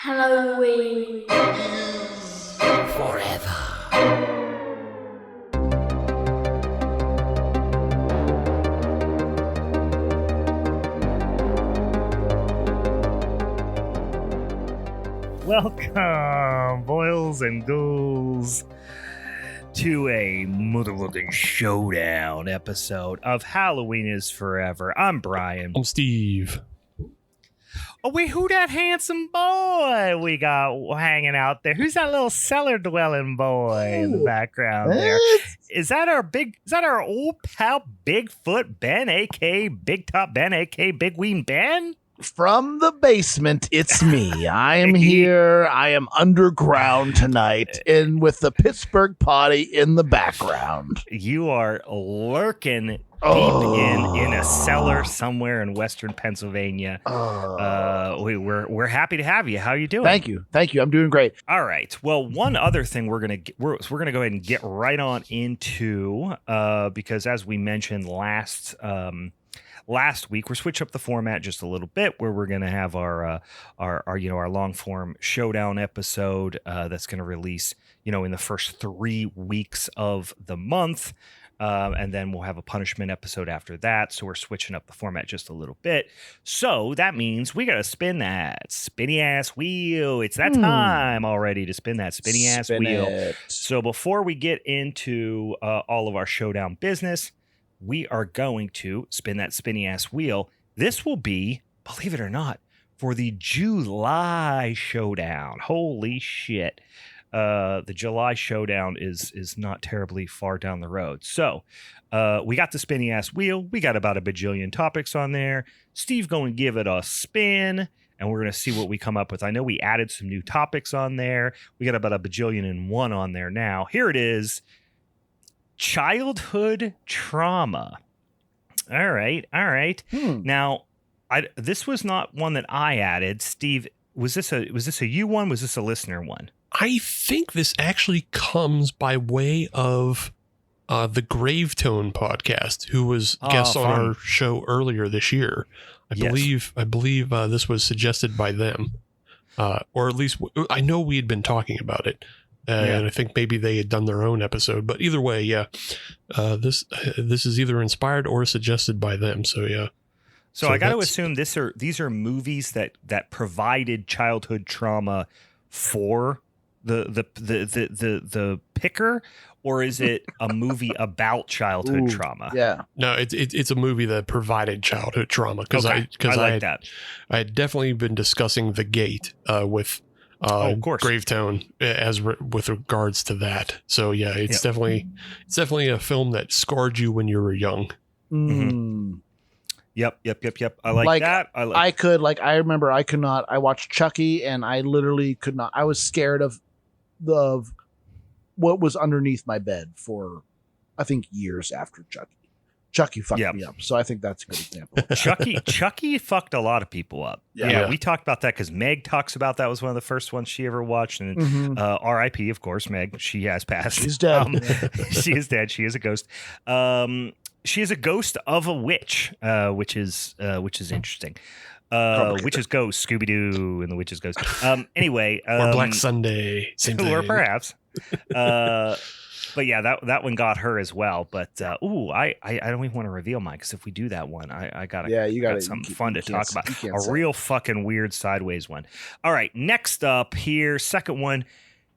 Halloween Forever. Welcome, boils and ghouls, to a motherfucking showdown episode of Halloween is Forever. I'm Brian. I'm Steve. Oh, wait, who that handsome boy we got hanging out there? Who's that little cellar-dwelling boy in the background there? Is that our old pal Bigfoot Ben, a.k.a. Big Top Ben, a.k.a. Big Ween Ben? From the basement, it's me. I am here. I am underground tonight, and with the Pittsburgh potty in the background. You are lurking deep in a cellar somewhere in Western Pennsylvania. We're happy to have you. How are you doing? Thank you. I'm doing great. All right. Well, one other thing we're gonna go ahead and get right on into because as we mentioned last week, we're switching up the format just a little bit, where we're going to have our long form showdown episode that's going to release, in the first 3 weeks of the month. And then we'll have a punishment episode after that. So we're switching up the format just a little bit. So that means we got to spin that spinny ass wheel. It's that time already to spin that spinny ass wheel. So before we get into all of our showdown business, we are going to spin that spinny ass wheel. This will be, believe it or not, for the July showdown. Holy shit. The July showdown is not terribly far down the road. So we got the spinny ass wheel. We got about a bajillion topics on there. Steve going to give it a spin, and we're going to see what we come up with. I know we added some new topics on there. We got about a bajillion and one on there now. Here it is. Childhood trauma. All right. Now, this was not one that I added. Steve, was this a you one? Was this a listener one? I think this actually comes by way of the Gravetone podcast, who was guest on our show earlier this year. I believe this was suggested by them, or at least I know we had been talking about it. And I think maybe they had done their own episode, but either way, this is either inspired or suggested by them. So yeah. So I got to assume these are movies that provided childhood trauma for the picker, or is it a movie about childhood trauma? Yeah. No, it's a movie that provided childhood trauma because I had definitely been discussing The Gate with. Of course, Gravetone with regards to that. So yeah, it's definitely a film that scarred you when you were young. Mm-hmm. Yep. I like that. I remember I could not. I watched Chucky, and I literally could not. I was scared of what was underneath my bed for, I think, years after Chucky. Chucky fucked me up, so I think that's a good example. Chucky fucked a lot of people up. Yeah, we talked about that because Meg talks about that. Was one of the first ones she ever watched, and R.I.P. Of course, Meg. She has passed. She's dead. She is dead. She is a ghost. She is a ghost of a witch, which is interesting. Witch's ghost, Scooby Doo, and the witch's ghost. Anyway, or Black Sunday, same thing. Or perhaps. But yeah, that one got her as well. But I don't even want to reveal mine, because if we do that one, I got something fun to talk about. A real fucking weird sideways one. All right, next up here, second one,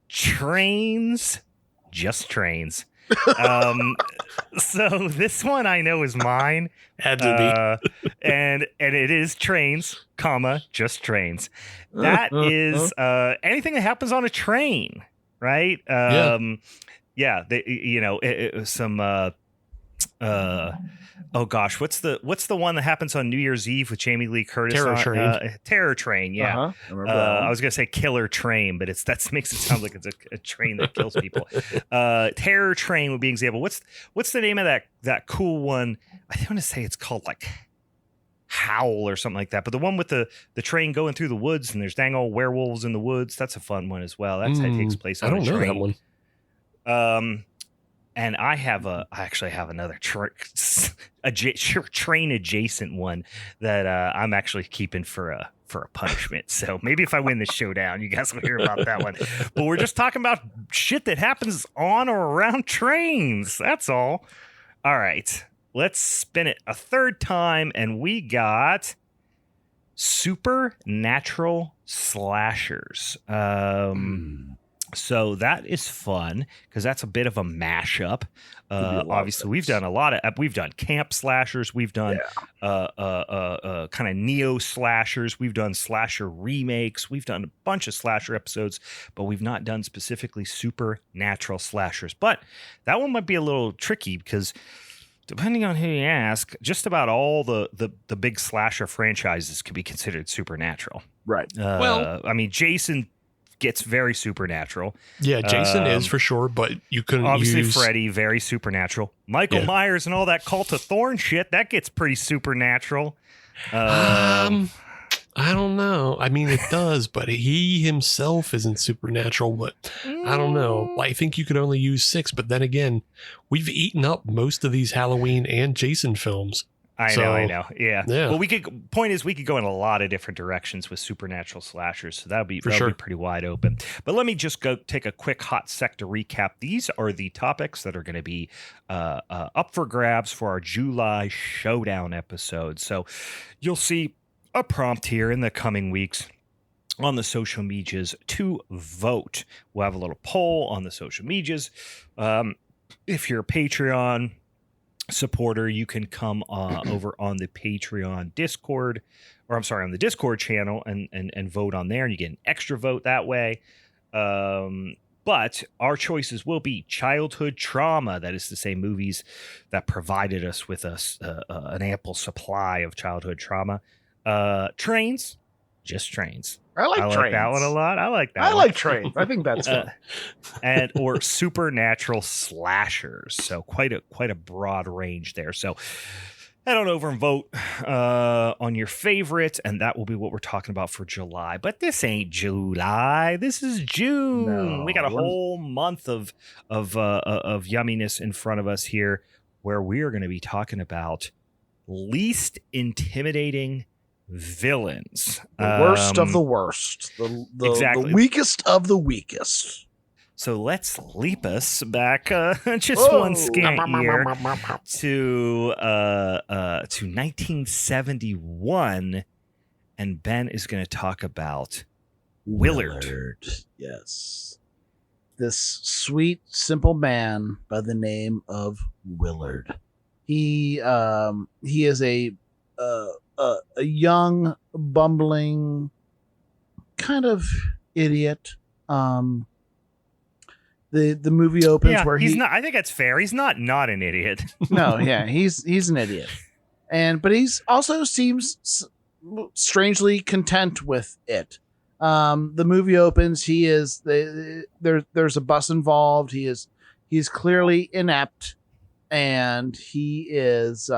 trains, just trains. So this one I know is mine. Had to be. and it is trains, just trains. That is anything that happens on a train, right? Yeah, some oh gosh, what's the one that happens on New Year's Eve with Jamie Lee Curtis? Terror Train, yeah. I was gonna say Killer Train, but that makes it sound like it's a train that kills people. Terror Train would be an example. What's the name of that cool one? I want to say it's called like Howl or something like that. But the one with the train going through the woods and there's dang old werewolves in the woods, that's a fun one as well. That takes place on a train. I don't know that one. And I actually have another train adjacent one that I'm actually keeping for for a punishment. So maybe if I win the showdown, you guys will hear about that one. But we're just talking about shit that happens on or around trains. That's all. All right. Let's spin it a third time, and we got supernatural slashers. So that is fun because that's a bit of a mashup. Obviously, we've done we've done camp slashers, we've done kind of neo slashers, we've done slasher remakes, we've done a bunch of slasher episodes, but we've not done specifically supernatural slashers. But that one might be a little tricky because depending on who you ask, just about all the big slasher franchises could be considered supernatural. Right. Well, I mean, Jason gets very supernatural. Yeah, Jason is for sure, but you couldn't obviously Freddy, very supernatural. Michael Myers and all that Cult of Thorn shit, that gets pretty supernatural. I don't know. I mean, it does, but he himself isn't supernatural. But I don't know. I think you could only use 6, but then again, we've eaten up most of these Halloween and Jason films. I know. Yeah. Well, we could go in a lot of different directions with supernatural slashers, so that'll be pretty wide open. But let me just go take a quick hot sec to recap. These are the topics that are going to be up for grabs for our July Showdown episode. So you'll see a prompt here in the coming weeks on the social medias to vote. We'll have a little poll on the social medias. If you're a Patreon supporter, you can come over on the Patreon Discord, or I'm sorry, on the Discord channel and vote on there, and you get an extra vote that way. But our choices will be childhood trauma. That is to say, movies that provided us with an ample supply of childhood trauma. Trains, just trains. I like trains. That one a lot. I like that. I like trains. I think that's fun. Or supernatural slashers. So quite a broad range there. So head on over and vote on your favorite, and that will be what we're talking about for July. But this ain't July. This is June. No, we got a whole month of yumminess in front of us here, where we are going to be talking about least intimidating villains. The worst of the worst. Exactly. The weakest of the weakest. So let's leap us back just one scant year to 1971, and Ben is going to talk about Willard. Yes. This sweet, simple man by the name of Willard. He is a young, bumbling kind of idiot. The movie opens where he's not. I think that's fair. He's not an idiot. No, yeah, he's an idiot, but he's also seems strangely content with it. The movie opens. There's a bus involved. He's clearly inept, and he is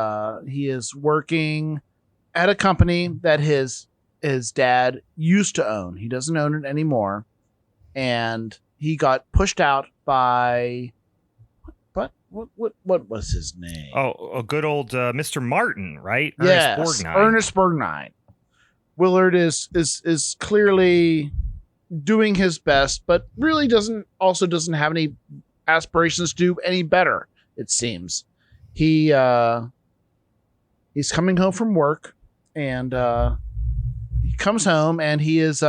working at a company that his dad used to own. He doesn't own it anymore, and he got pushed out by what was his name? Oh, a good old Mr. Martin, right? Yes, Ernest Borgnine. Willard is clearly doing his best, but really doesn't have any aspirations to do any better. It seems he's coming home from work, and he comes home, and he lives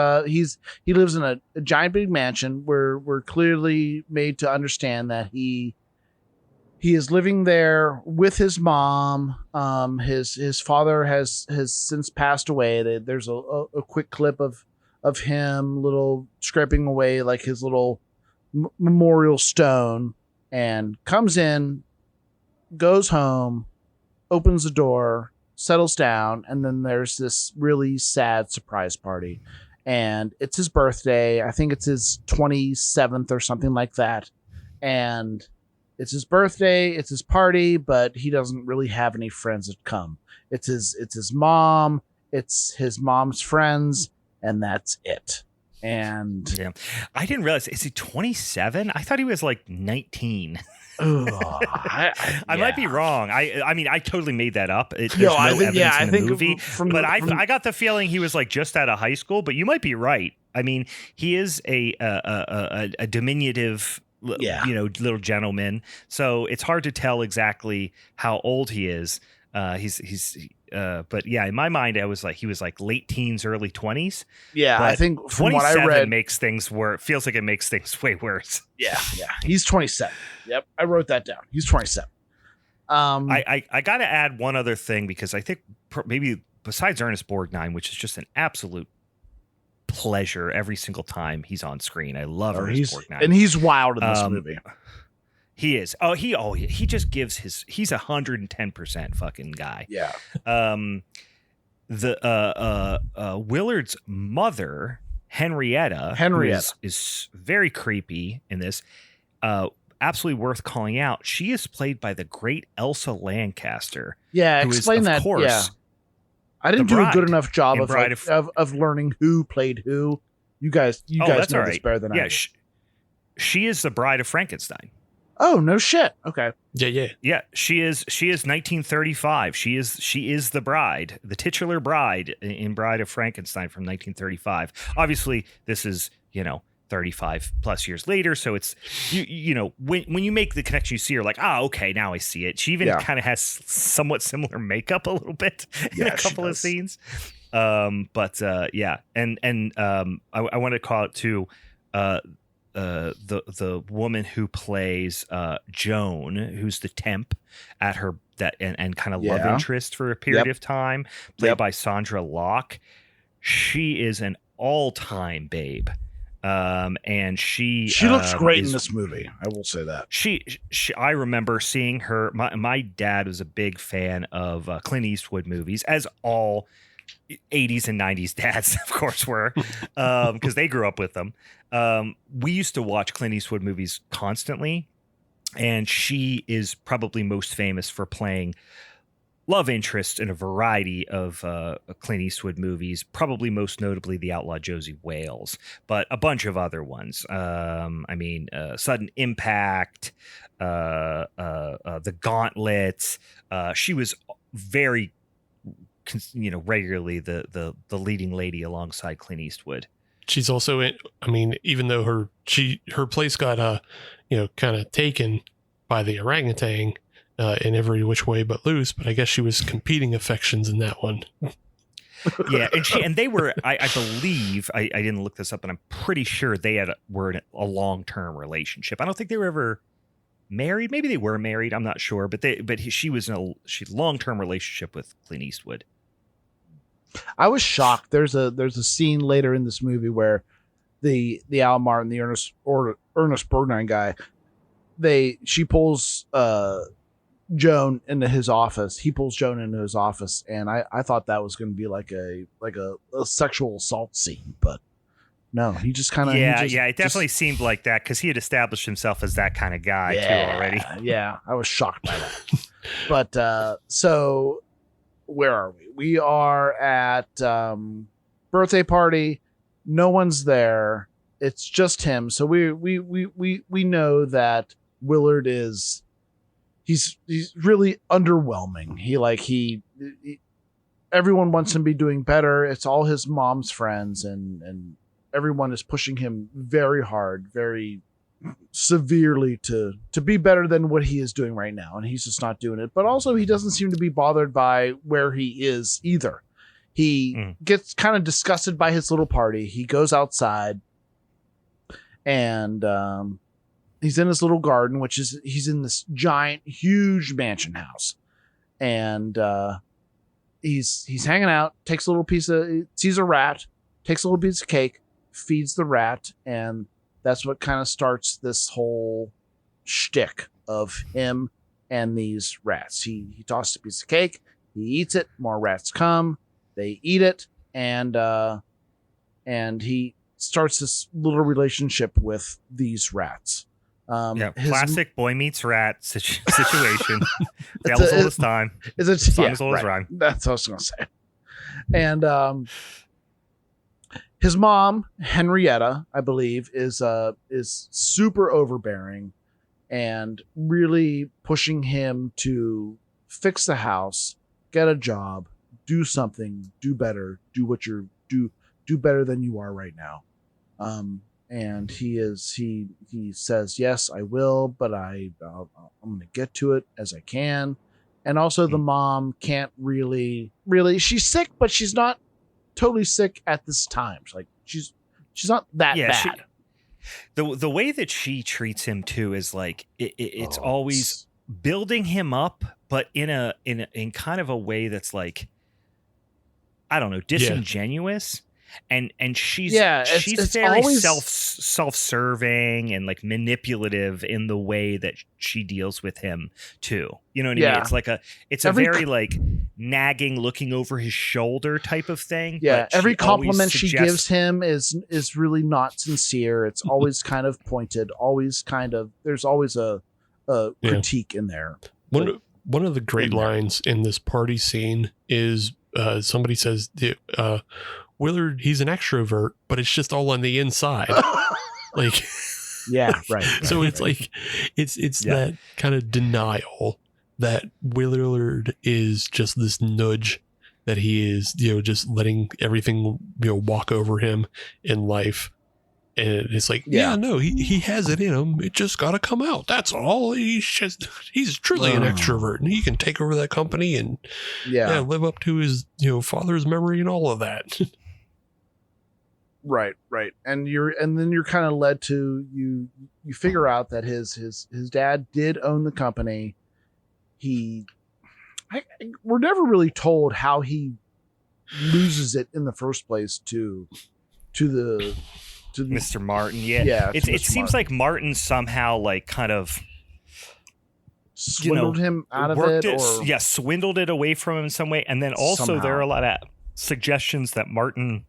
in a giant big mansion where we're clearly made to understand that he is living there with his mom. His father has since passed away. There's a quick clip of him little scraping away like his little memorial stone, and comes in, goes home, opens the door, settles down, and then there's this really sad surprise party. And it's his birthday. I think it's his 27th or something like that. And it's his birthday, it's his party, but he doesn't really have any friends that come. It's his mom, it's his mom's friends, and that's it. And yeah, I didn't realize. Is he 27? I thought he was like 19. I might be wrong. I mean, I totally made that up. There's I no think, evidence in the think movie, but I got the feeling he was like just out of high school. But you might be right. I mean, he is a diminutive, little gentleman. So it's hard to tell exactly how old he is. But yeah, in my mind, I was like, he was like late teens, early 20s. Yeah, I think from what I read, makes things worse. Feels like it makes things way worse. Yeah, he's 27. Yep, I wrote that down. He's 27. I got to add one other thing because I think maybe besides Ernest Borgnine, which is just an absolute pleasure every single time he's on screen. I love Ernest Borgnine, and he's wild in this movie. He is. He just gives he's 110% fucking guy. Yeah. Willard's mother, Henrietta is very creepy in this. Absolutely worth calling out. She is played by the great Elsa Lancaster. Yeah, explain that. Course, yeah. I didn't do a good enough job of learning who played who. You guys know this better than I do. She is the bride of Frankenstein. Oh, no shit. Okay. Yeah. She is 1935. She is the bride, the titular bride in Bride of Frankenstein from 1935. Obviously, this is 35 plus years later. So it's when you make the connection, you see her like, okay, now I see it. She even kind of has somewhat similar makeup a little bit in a couple of scenes. And I want to call it too. The woman who plays Joan, who's the temp at her and kind of love interest for a period of time, played by Sandra Locke. She is an all-time babe. And she looks great in this movie. I will say that. I remember seeing her. My dad was a big fan of Clint Eastwood movies, as all 80s and 90s dads, of course, were, because they grew up with them. We used to watch Clint Eastwood movies constantly, and she is probably most famous for playing love interest in a variety of Clint Eastwood movies, probably most notably The Outlaw Josie Wales, but a bunch of other ones. Sudden Impact, The Gauntlet. She was very, regularly the leading lady alongside Clint Eastwood. She's also in, even though her place got kind of taken by the orangutan in every which way but loose, but I guess she was competing affections in that one. Yeah, and they were, I believe, I didn't look this up, but I'm pretty sure they were in a long-term relationship. I don't think they were ever married. Maybe they were married. I'm not sure, but she was in a long-term relationship with Clint Eastwood. I was shocked. There's a scene later in this movie where the Al Martin, the Ernest Borgnine guy, she pulls Joan into his office. He pulls Joan into his office, and I thought that was going to be like a sexual assault scene, but no, he just kind of it definitely seemed like that because he had established himself as that kind of guy too already. Yeah, I was shocked by that. But so where are we? We are at birthday party. No one's there. It's just him. So we know that Willard is he's really underwhelming. He everyone wants him to be doing better. It's all his mom's friends and everyone is pushing him very hard, very severely to be better than what he is doing right now, and he's just not doing it. But also he doesn't seem to be bothered by where he is either. He gets kind of disgusted by his little party. He goes outside and he's in his little garden, he's in this giant, huge mansion house, and he's hanging out, sees a rat, takes a little piece of cake, feeds the rat, and that's what kind of starts this whole shtick of him and these rats. He tosses a piece of cake, he eats it, more rats come, they eat it, and he starts this little relationship with these rats. Classic boy meets rat situation. Tales all this time. Songs all this rhyme. That's what I was going to say. And his mom, Henrietta, I believe, is super overbearing and really pushing him to fix the house, get a job, do something, do better, do better than you are right now. And he says, yes, I will, but I'm going to get to it as I can. And also the mom can't really, she's sick, but she's not totally sick at this time. She's not that bad. The way that she treats him too is like it's always building him up, but in kind of a way that's like, I don't know, disingenuous. And she's very always self-serving and like manipulative in the way that she deals with him too. You know what I mean? It's a very like nagging, looking over his shoulder type of thing. Yeah, every compliment she gives him is really not sincere. It's always kind of pointed. Always kind of. There's always a critique in there. One of the great lines in this party scene is somebody says, Willard, he's an extrovert, but it's just all on the inside. Like, yeah, right. So it's like, it's that kind of denial that Willard is just this nudge, that he is, just letting everything, walk over him in life. And it's like, no, he has it in him. It just got to come out. That's all. He's truly an extrovert, and he can take over that company and live up to his, father's memory and all of that. Right. And then you're kind of led to you figure out that his dad did own the company. We're never really told how he loses it in the first place to Mr. Martin. It seems like Martin somehow like kind of swindled him out of it, swindled it away from him in some way. And then also there are a lot of suggestions that Martin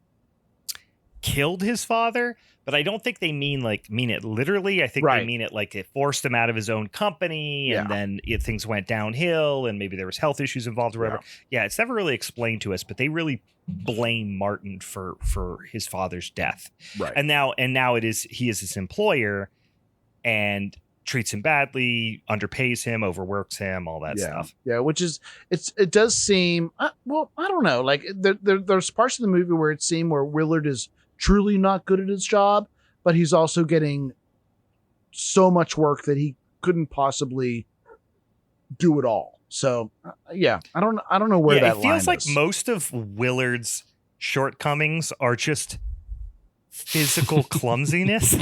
killed his father, but I don't think they mean it literally. I think they mean it like it forced him out of his own company, and then things went downhill, and maybe there was health issues involved or whatever. Yeah, it's never really explained to us, but they really blame Martin for his father's death. Right. And now he is his employer and treats him badly, underpays him, overworks him, all that stuff. Yeah, which is it does seem I don't know, like there's parts of the movie where it seemed where Willard is truly not good at his job, but he's also getting so much work that he couldn't possibly do it all. So I don't know where that line is. It feels like most of Willard's shortcomings are just physical clumsiness.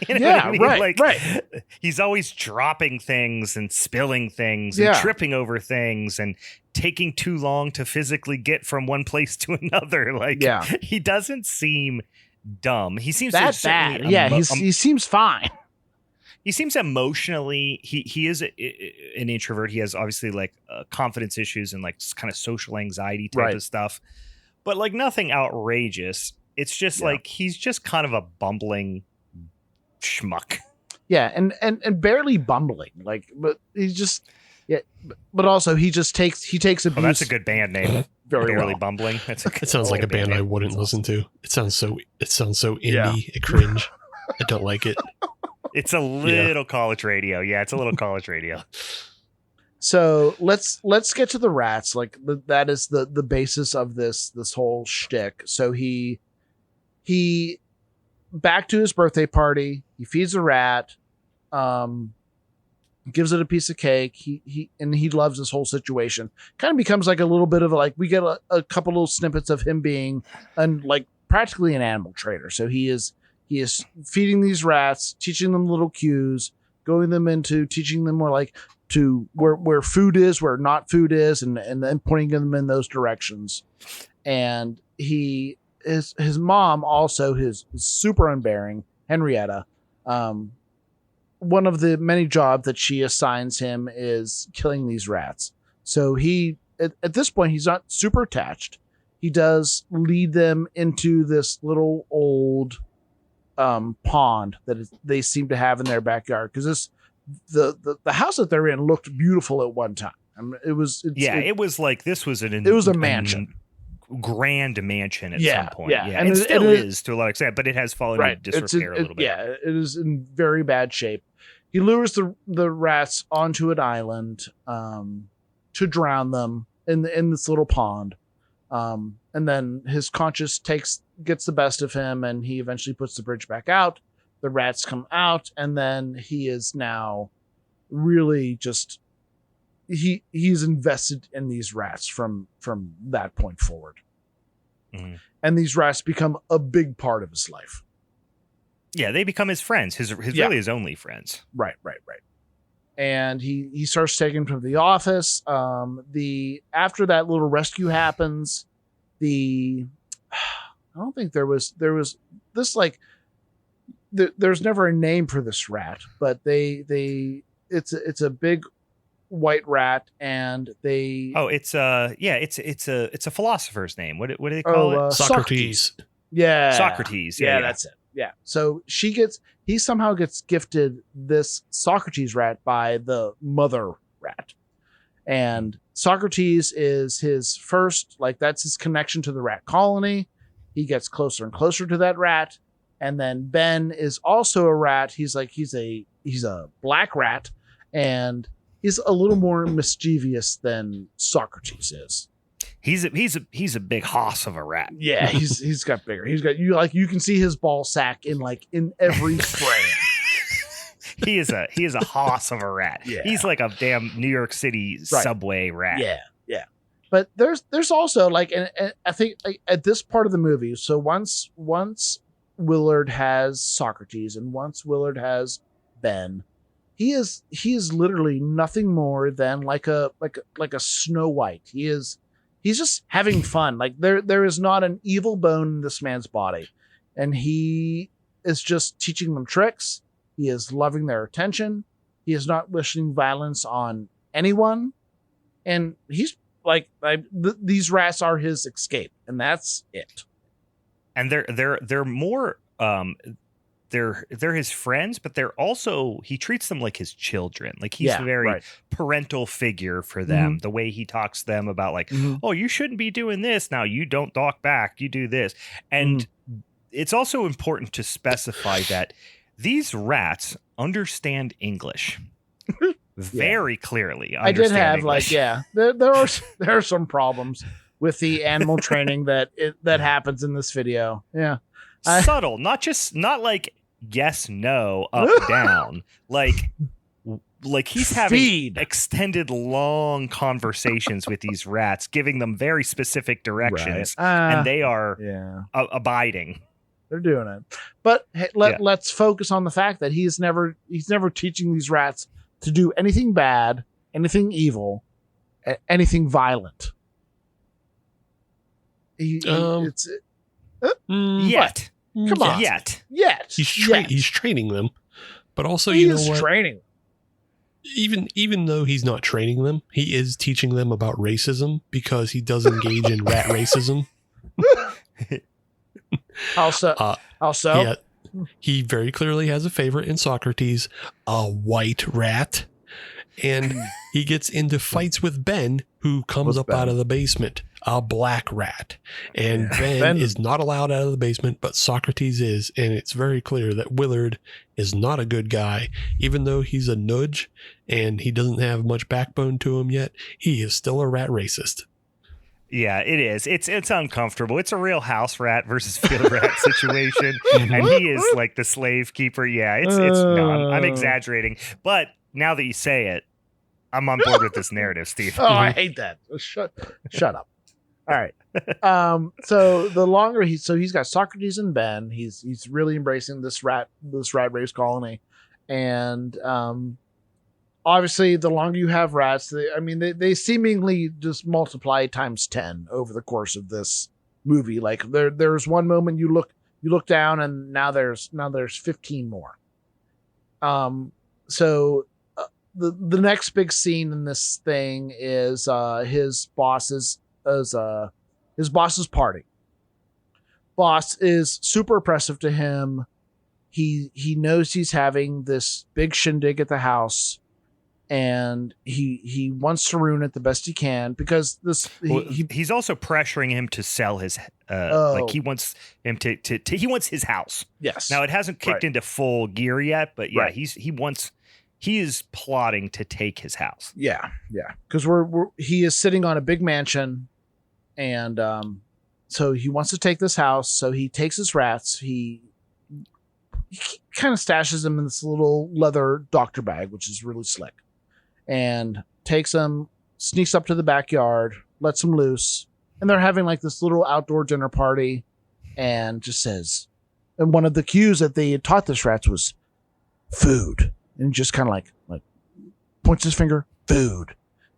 Right. He's always dropping things and spilling things and tripping over things and taking too long to physically get from one place to another. He doesn't seem dumb. He seems that bad. He seems fine. He seems emotionally, he is an introvert. He has obviously like confidence issues and like kind of social anxiety type of stuff, but like nothing outrageous. It's just like he's just kind of a bumbling schmuck. Yeah, and barely bumbling. But he's just but also he takes abuse. Oh, that's a good band name. Barely bumbling. It sounds like a band I wouldn't listen to. It sounds so indie. I cringe. I don't like it. It's a little college radio. Yeah, it's a little college radio. So let's get to the rats. Like that is the basis of this whole shtick. So he back to his birthday party. He feeds a rat, gives it a piece of cake. He loves this whole situation. Kind of becomes like a little bit of we get a couple little snippets of him being practically an animal trader. So he is feeding these rats, teaching them little cues, going them into teaching them more like to where food is, where not food is, and then pointing them in those directions. And his mom also is super unbearing, Henrietta. One of the many jobs that she assigns him is killing these rats. So he at this point he's not super attached. He does lead them into this little old pond that they seem to have in their backyard, because the house that they're in looked beautiful at one time. I mean, it was a mansion. grand mansion at Yeah, some point. yeah. Yeah, And it it- still and it- is to a lot of extent, but it has fallen Right. into disrepair a little bit. Yeah, it is in very bad shape. He lures the rats onto an island to drown them in this little pond. And then his conscience gets the best of him, and he eventually puts the bridge back out. The rats come out, and then he is now really just he's invested in these rats from that point forward. Mhm. And these rats become a big part of his life. Yeah, they become his friends, his Yeah. really his only friends. Right. And he starts taking them to the office. After that little rescue happens, I don't think there was this like there's never a name for this rat, but it's a big white rat, and they it's a philosopher's name. What do they call it? Socrates. Yeah, Socrates. Yeah, that's it. Yeah. So he somehow gets gifted this Socrates rat by the mother rat. And Socrates is his first, that's his connection to the rat colony. He gets closer and closer to that rat. And then Ben is also a rat. He's a black rat, and he's a little more mischievous than Socrates is. He's a big hoss of a rat. Yeah, he's got bigger. He's got you can see his ball sack in every frame. He is a hoss of a rat. Yeah. He's like a damn New York City subway rat. Yeah. But there's also and I think at this part of the movie, so once Willard has Socrates and once Willard has Ben, he is literally nothing more than like a Snow White. He's just having fun. There is not an evil bone in this man's body. And he is just teaching them tricks. He is loving their attention. He is not wishing violence on anyone. And he's these rats are his escape, and that's it. And they're more they're his friends, but they're also, he treats them like his children. He's a very parental figure for them. The way he talks to them about oh, you shouldn't be doing this. Now you don't talk back. You do this. And it's also important to specify that these rats understand English very clearly. I did have English. there are some problems with the animal training that happens in this video. Yeah. Subtle, not like yes, no, up, down. He's having extended long conversations with these rats, giving them very specific directions, and they are abiding. They're doing it. But hey, let's focus on the fact that he's never teaching these rats to do anything bad, anything evil, anything violent. Yet. Come on. Yet. He's training them, but also he you know is what? Training. Even though he's not training them, he is teaching them about racism because he does engage in rat racism. Also, yeah, he very clearly has a favorite in Socrates, a white rat, and he gets into fights with Ben, who comes up out of the basement, a black rat, and Ben is not allowed out of the basement, but Socrates is, and it's very clear that Willard is not a good guy, even though he's a nudge and he doesn't have much backbone to him yet. He is still a rat racist. Yeah, it is. It's uncomfortable. It's a real house rat versus field rat situation, and he is like the slave keeper. Yeah, it's no, I'm exaggerating, but now that you say it, I'm on board with this narrative, Steve. Oh, I hate that. Shut up. All right. So the longer he's got Socrates and Ben, he's really embracing this rat race colony, and obviously the longer you have rats, they seemingly just multiply times 10 over the course of this movie. There's one moment you look down and now there's 15 more. So the next big scene in this thing is his boss's party. Boss is super oppressive to him. He knows he's having this big shindig at the house, and he wants to ruin it the best he can because he's also pressuring him to sell his he wants him to he wants his house. Yes. Now it hasn't kicked into full gear yet, but yeah, Right. he is plotting to take his house. Yeah, because he is sitting on a big mansion, and so he wants to take this house. So he takes his rats. He kind of stashes them in this little leather doctor bag, which is really slick, and takes them, sneaks up to the backyard, lets them loose, and they're having like this little outdoor dinner party, and just says, and one of the cues that they had taught this rats was food, and just kind of like points his finger, food,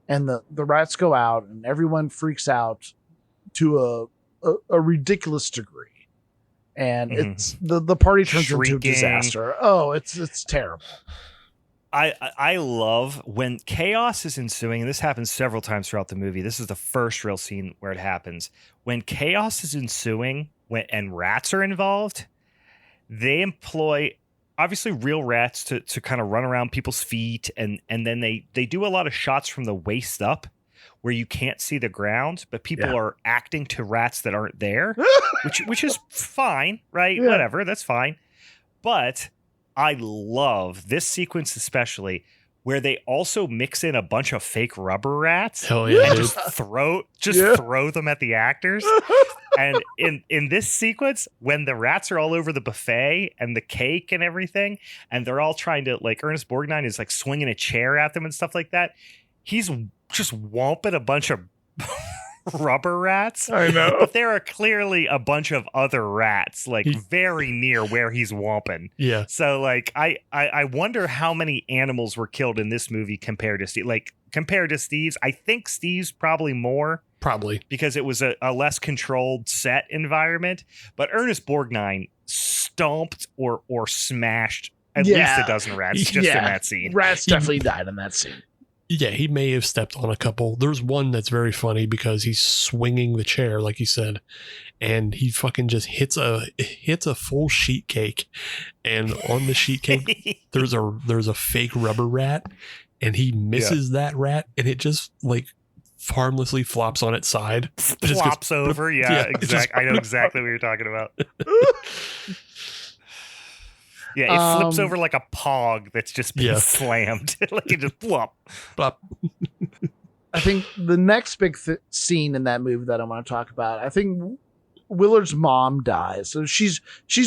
and the rats go out, and everyone freaks out to a ridiculous degree. And it's the party turns into a disaster. Oh, it's terrible. I love when chaos is ensuing, and this happens several times throughout the movie. This is the first real scene where it happens. When chaos is ensuing and rats are involved, they employ obviously real rats to kind of run around people's feet, and then they do a lot of shots from the waist up where you can't see the ground, but people are acting to rats that aren't there, which is fine, right? Yeah. Whatever, that's fine. But I love this sequence especially where they also mix in a bunch of fake rubber rats. Hell yeah, and dude. throw them at the actors. And in this sequence, when the rats are all over the buffet and the cake and everything, and they're all trying to, like, Ernest Borgnine is like swinging a chair at them and stuff like that, he's just whomping a bunch of rubber rats. I know. But there are clearly a bunch of other rats, like, very near where he's whomping. Yeah. So, like, I wonder how many animals were killed in this movie compared to Steve. Like, compared to Steve's, I think Steve's probably more. Probably. Because it was a less controlled set environment. But Ernest Borgnine stomped or smashed at least a dozen rats just in that scene. Rats definitely died in that scene. Yeah, he may have stepped on a couple. There's one that's very funny because he's swinging the chair, like you said, and he fucking just hits a full sheet cake, and on the sheet cake there's a fake rubber rat, and he misses that rat, and it just like harmlessly flops on its side, flops over. Exactly. I know exactly what you're talking about. Yeah, it flips over like a pog that's just been slammed. Like it just plop. I think the next big scene in that movie that I want to talk about, I think Willard's mom dies. So she's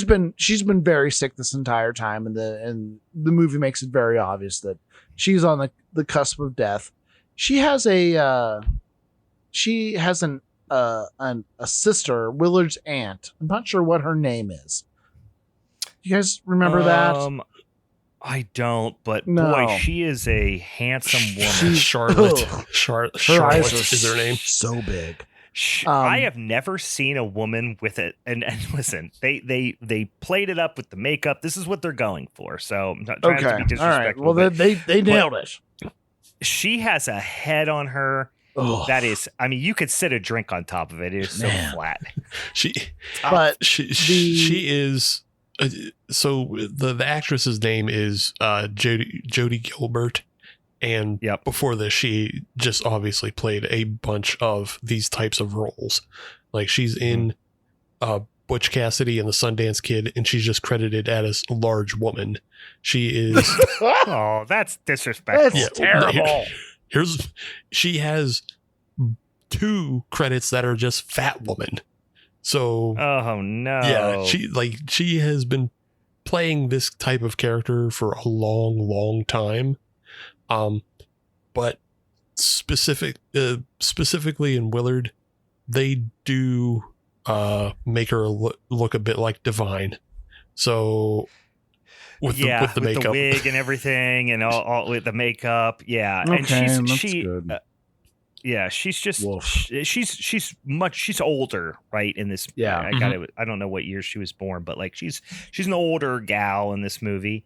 been very sick this entire time, and the movie makes it very obvious that she's on the cusp of death. She has a sister, Willard's aunt. I'm not sure what her name is. You guys remember that? I don't, but No. boy, she is a handsome woman. Charlotte. Charlotte is her name. So big. I have never seen a woman with it. And listen, they played it up with the makeup. This is what they're going for. So I'm not trying to be disrespectful. All right. Well, they nailed it. She has a head on her. That is, I mean, you could sit a drink on top of it. It is so flat. She is. So the actress's name is Jodie Gilbert, and before this she just obviously played a bunch of these types of roles. Like she's in Butch Cassidy and the Sundance Kid, and she's just credited as a large woman. She is oh, that's disrespectful. That's terrible. She has 2 credits that are just fat woman. So oh no. Yeah, she has been playing this type of character for a long time. But specifically in Willard, they do make her look a bit like Divine. So with the makeup, the wig and everything, and all with the makeup, Okay, and that's she good. she's just she's older, right? In this, I don't know what year she was born, but like she's an older gal in this movie,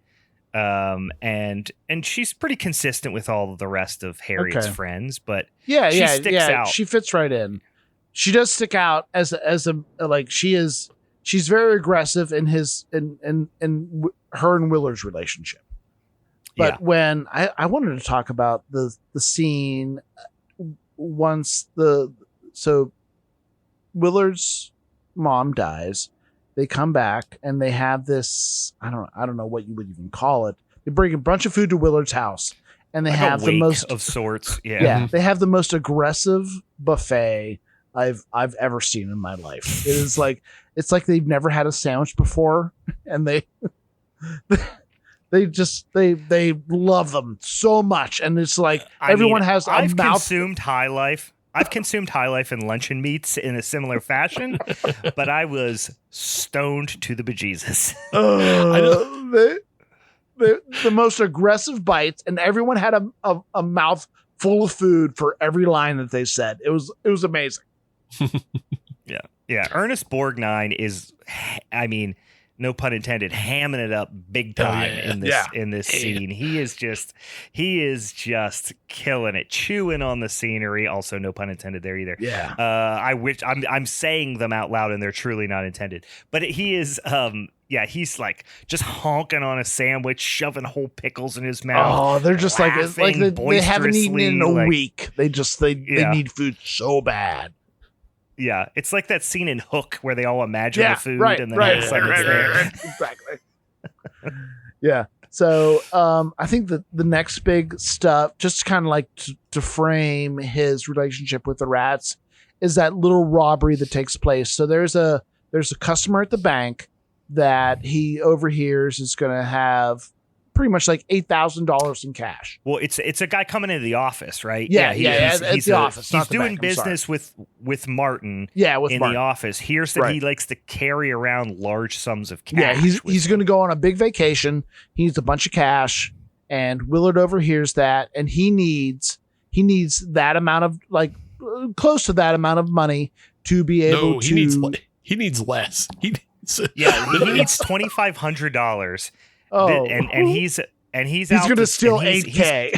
and she's pretty consistent with all of the rest of Harriet's friends, but she sticks out. She fits right in. She does stick out as a like she's very aggressive in her and Willard's relationship. But when I wanted to talk about the scene once so Willard's mom dies, they come back and they have this, I don't know what you would even call it. They bring a bunch of food to Willard's house and they like have the most of sorts. Yeah. They have the most aggressive buffet I've ever seen in my life. It is like, it's like they've never had a sandwich before and they love them so much. And it's like, everyone has a I've mouth. consumed High Life. I've consumed High Life and luncheon meats in a similar fashion, but I was stoned to the bejesus. The most aggressive bites, and everyone had a mouth full of food for every line that they said. It was amazing. Yeah. Ernest Borgnine is, I mean, no pun intended, hamming it up big time in this scene. He is just killing it, chewing on the scenery. Also, no pun intended there either. Yeah. I wish I'm saying them out loud and they're truly not intended. But he is, he's like just honking on a sandwich, shoving whole pickles in his mouth. Oh, they're just like they haven't eaten in a week. They need food so bad. Yeah, it's like that scene in Hook where they all imagine the food and then right, it's there. Exactly. Yeah. So I think that the next big stuff, just kind of like to frame his relationship with the rats, is that little robbery that takes place. So there's a customer at the bank that he overhears is going to have pretty much like $8,000 in cash. Well, it's a guy coming into the office, right? He's the office. He's doing business with Martin. Yeah, with in Martin. The office. Here's that he likes to carry around large sums of cash. Yeah, he's going to go on a big vacation. He needs a bunch of cash, and Willard overhears that, and he needs that amount of close to that amount of money to be able to. He needs less. He needs $2,500. Oh, and he's going to steal $8K.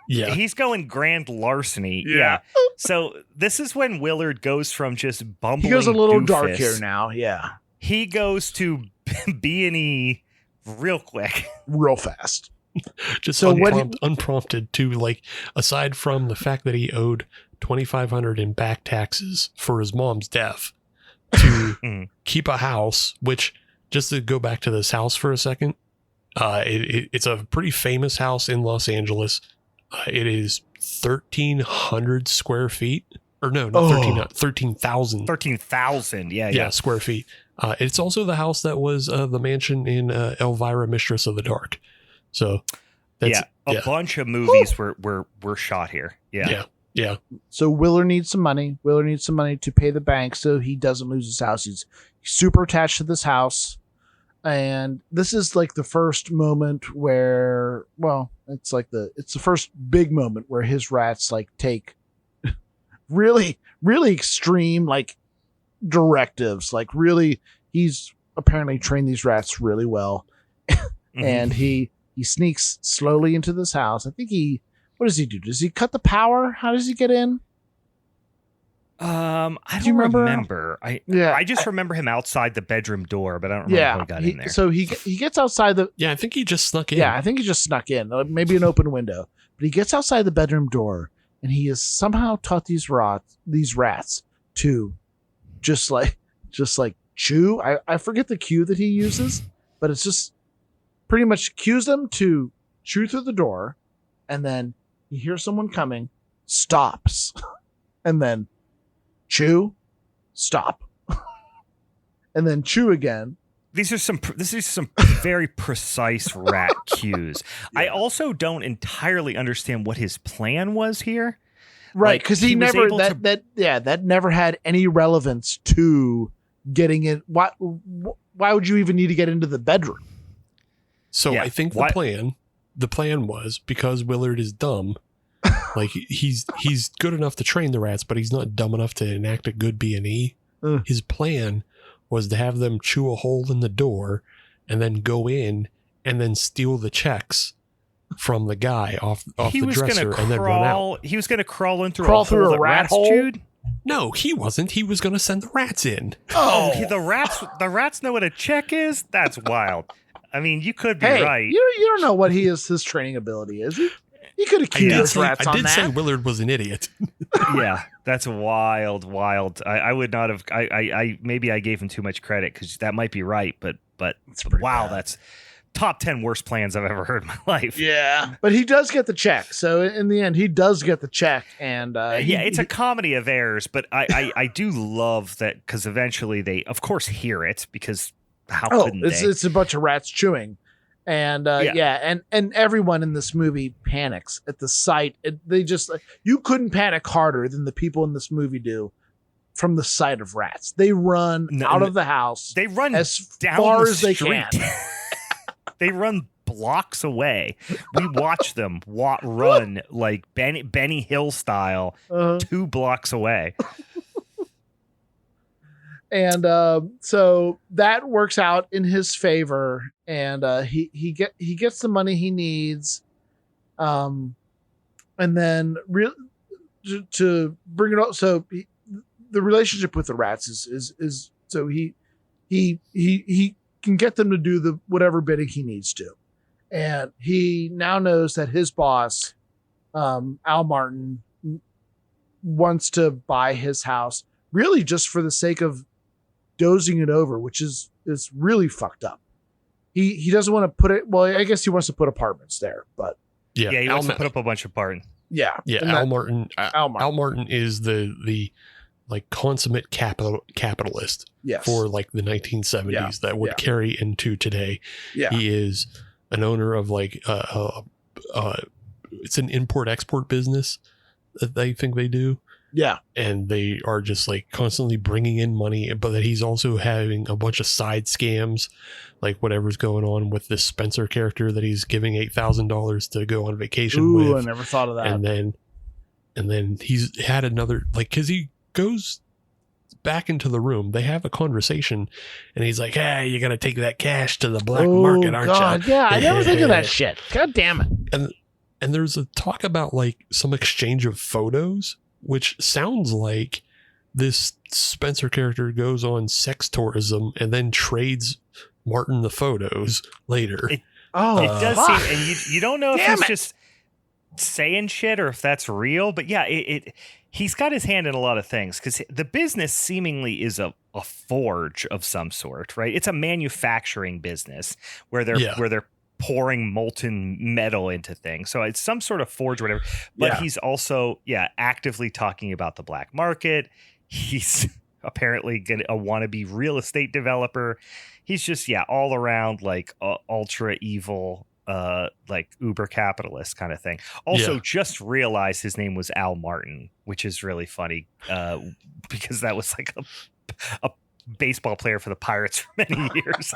Yeah, he's going grand larceny. Yeah. So this is when Willard goes from just bumbling. He goes a little doofus, dark here now. Yeah, he goes to B&E real quick, real fast. Just unprompted too. Like, aside from the fact that he owed $2,500 in back taxes for his mom's death to keep a house, which, just to go back to this house for a second. It's a pretty famous house in Los Angeles. It is 1,300 square feet. Or no, not 13,000. 13,000, yeah, square feet. It's also the house that was the mansion in Elvira, Mistress of the Dark. So, a bunch of movies were shot here. Yeah. So Willard needs some money. Willard needs some money to pay the bank so he doesn't lose his house. He's super attached to this house. And this is like the first moment where, it's the first big moment where his rats take really, really extreme directives. Really, he's apparently trained these rats really well. And he sneaks slowly into this house. I think what does he do? Does he cut the power? How does he get in? I don't remember. I just remember him outside the bedroom door, but I don't remember how he got in there. So he gets outside the. Yeah, I think he just snuck in. Yeah, I think he just snuck in. Maybe an open window, but he gets outside the bedroom door, and he has somehow taught these rats to just chew. I forget the cue that he uses, but it's just pretty much cues them to chew through the door, and then he hears someone coming, stops, and then. Chew, stop, and then chew again. This is some very precise rat cues. Yeah. I also don't entirely understand what his plan was here. Right, because he never that never had any relevance to getting in. Why would you even need to get into the bedroom? So I think the plan was because Willard is dumb. He's good enough to train the rats, but he's not dumb enough to enact a good B&E. His plan was to have them chew a hole in the door and then go in and then steal the checks from the guy off the dresser and then run out. He was going to crawl in through a rat hole? Chewed? No, he wasn't. He was going to send the rats in. Oh, the rats know what a check is? That's wild. I mean, you could be Hey, right. you don't know what his training ability is. He could have cued those rats on that. I did say Willard was an idiot. Yeah, that's wild. I would not have. I maybe I gave him too much credit because that might be right, but wow, bad. that's top 10 worst plans I've ever heard in my life. Yeah, but he does get the check. So in the end, he does get the check, and it's a comedy of errors. But I do love that because eventually they, of course, hear it because how couldn't they? It's a bunch of rats chewing. And and everyone in this movie panics at the sight. You couldn't panic harder than the people in this movie do from the sight of rats. They run out of the house. They run as down far the as they street. can. They run blocks away. We watch them run like Benny Hill style 2 blocks away. And so that works out in his favor, and he gets the money he needs, and then to bring it up. So the relationship with the rats is so he can get them to do whatever bidding he needs to, and he now knows that his boss, Al Martin, wants to buy his house really just for the sake of dozing it over, which is really fucked up. He doesn't want to put it. Well, I guess he wants to put apartments there, but he wants to put up a bunch of apartments. Yeah. Al Martin is the like consummate capitalist for like the 1970s that would carry into today. Yeah. He is an owner of like it's an import-export business that they think they do. Yeah. And they are just like constantly bringing in money, but that he's also having a bunch of side scams, like whatever's going on with this Spencer character that he's giving $8,000 to go on vacation with. I never thought of that. And then he's had another, like, cause he goes back into the room. They have a conversation and he's like, hey, you got to take that cash to the black market, aren't you? Yeah. I never think of that shit. God damn it. And there's a talk about like some exchange of photos, which sounds like this Spencer character goes on sex tourism and then trades Martin the photos later. It does seem, and you don't know if he's just saying shit or if that's real, but yeah, he's got his hand in a lot of things because the business seemingly is a forge of some sort, right? It's a manufacturing business where they're pouring molten metal into things. So it's some sort of forge or whatever. But he's also, actively talking about the black market. He's apparently a wannabe real estate developer. He's just, all around like ultra evil, like uber capitalist kind of thing. Also, just realized his name was Al Martin, which is really funny because that was like a baseball player for the Pirates for many years.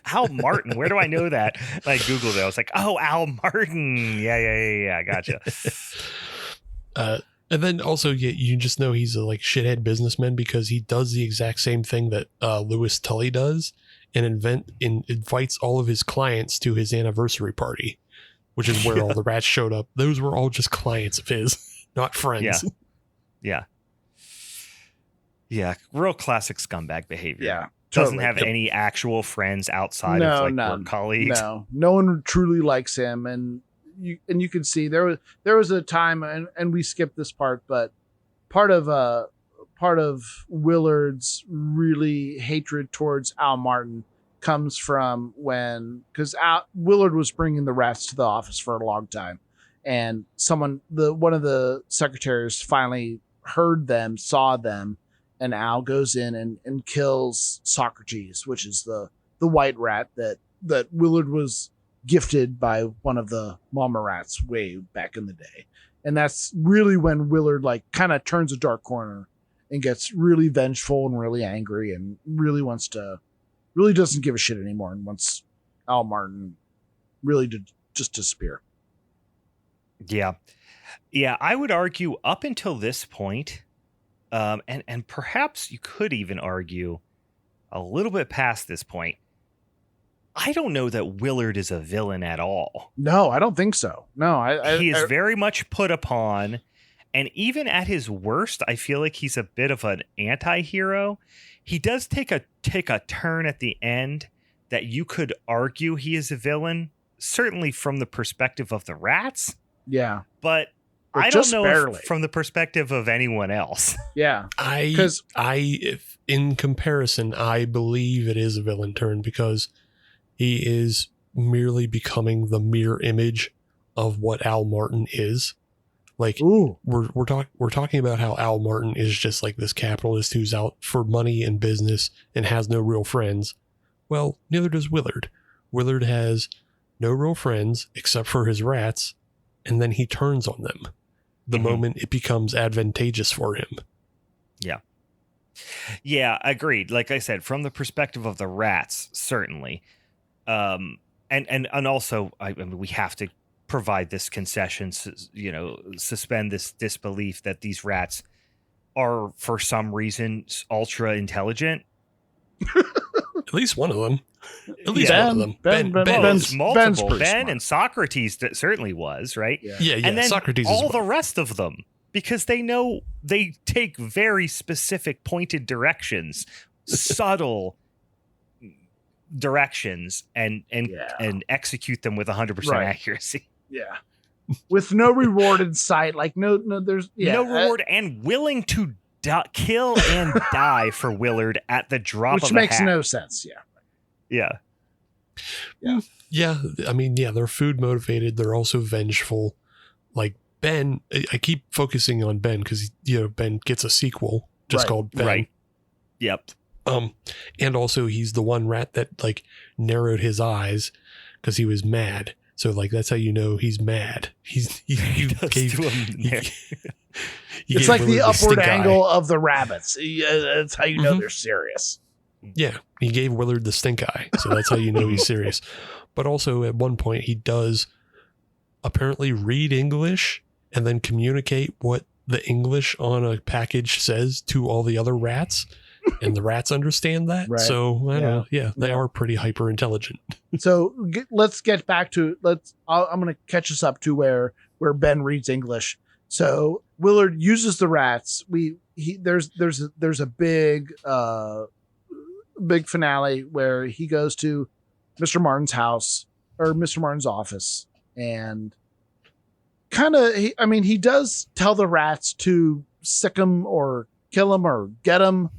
Al Martin, where do I know that? And I googled it. I was like, oh, Al Martin. Yeah, gotcha. And then also you just know he's a like shithead businessman because he does the exact same thing that Louis Tully does and invites all of his clients to his anniversary party, which is where all the rats showed up. Those were all just clients of his, not friends. Yeah, real classic scumbag behavior. Yeah, doesn't have any actual friends outside of like work colleagues. No one truly likes him, and you can see there was a time, and we skipped this part, but part of Willard's really hatred towards Al Martin comes from because Willard was bringing the rats to the office for a long time, and one of the secretaries finally saw them. And Al goes in and kills Socrates, which is the white rat that Willard was gifted by one of the mama rats way back in the day. And that's really when Willard like kind of turns a dark corner and gets really vengeful and really angry and really doesn't give a shit anymore and wants Al Martin really to just disappear. Yeah. Yeah, I would argue up until this point, and perhaps you could even argue a little bit past this point, I don't know that Willard is a villain at all. No, I don't think so. No, he is very much put upon, and even at his worst, I feel like he's a bit of an anti-hero. He does take a turn at the end that you could argue he is a villain, certainly from the perspective of the rats. Yeah. But Or I don't just know barely. if from the perspective of anyone else. Yeah. If in comparison, I believe it is a villain turn because he is merely becoming the mirror image of what Al Martin is. Like, Ooh. we're talking about how Al Martin is just like this capitalist who's out for money and business and has no real friends. Well, neither does Willard. Willard has no real friends except for his rats, and then he turns on them the moment it becomes advantageous for him. Yeah. Yeah, agreed. Like I said, from the perspective of the rats, certainly. And also, I mean, we have to provide this concession, suspend this disbelief that these rats are, for some reason, ultra intelligent. At least one of them. At least Ben, one of them. Ben's multiple. pretty Ben smart. and Socrates certainly was, right? Yeah, And then Socrates all as well. the rest of them, because they know they take very specific pointed directions, subtle directions, and execute them with 100% Right. accuracy. Yeah. With no reward in sight. Like, there's No reward, and willing to kill and die for Willard at the drop which of a makes hat. no sense. Yeah. Yeah, I mean, they're food motivated. They're also vengeful. Like Ben, I keep focusing on Ben because Ben gets a sequel just Right. called Ben. Right. Yep. And also he's the one rat that like narrowed his eyes because he was mad. So like that's how you know he's mad. He does do a It's like the upward stink angle eye. of the rabbits. That's how you know they're serious. Yeah, he gave Willard the stink eye, so that's how you know he's serious. But also at one point he does apparently read English and then communicate what the English on a package says to all the other rats, and the rats understand that. Right. So I don't know. Yeah, they are pretty hyper intelligent. So let's get back to I'm going to catch us up to where Ben reads English. So Willard uses the rats. There's a big finale where he goes to Mr. Martin's house or Mr. Martin's office, and he does tell the rats to sick him or kill him or get him,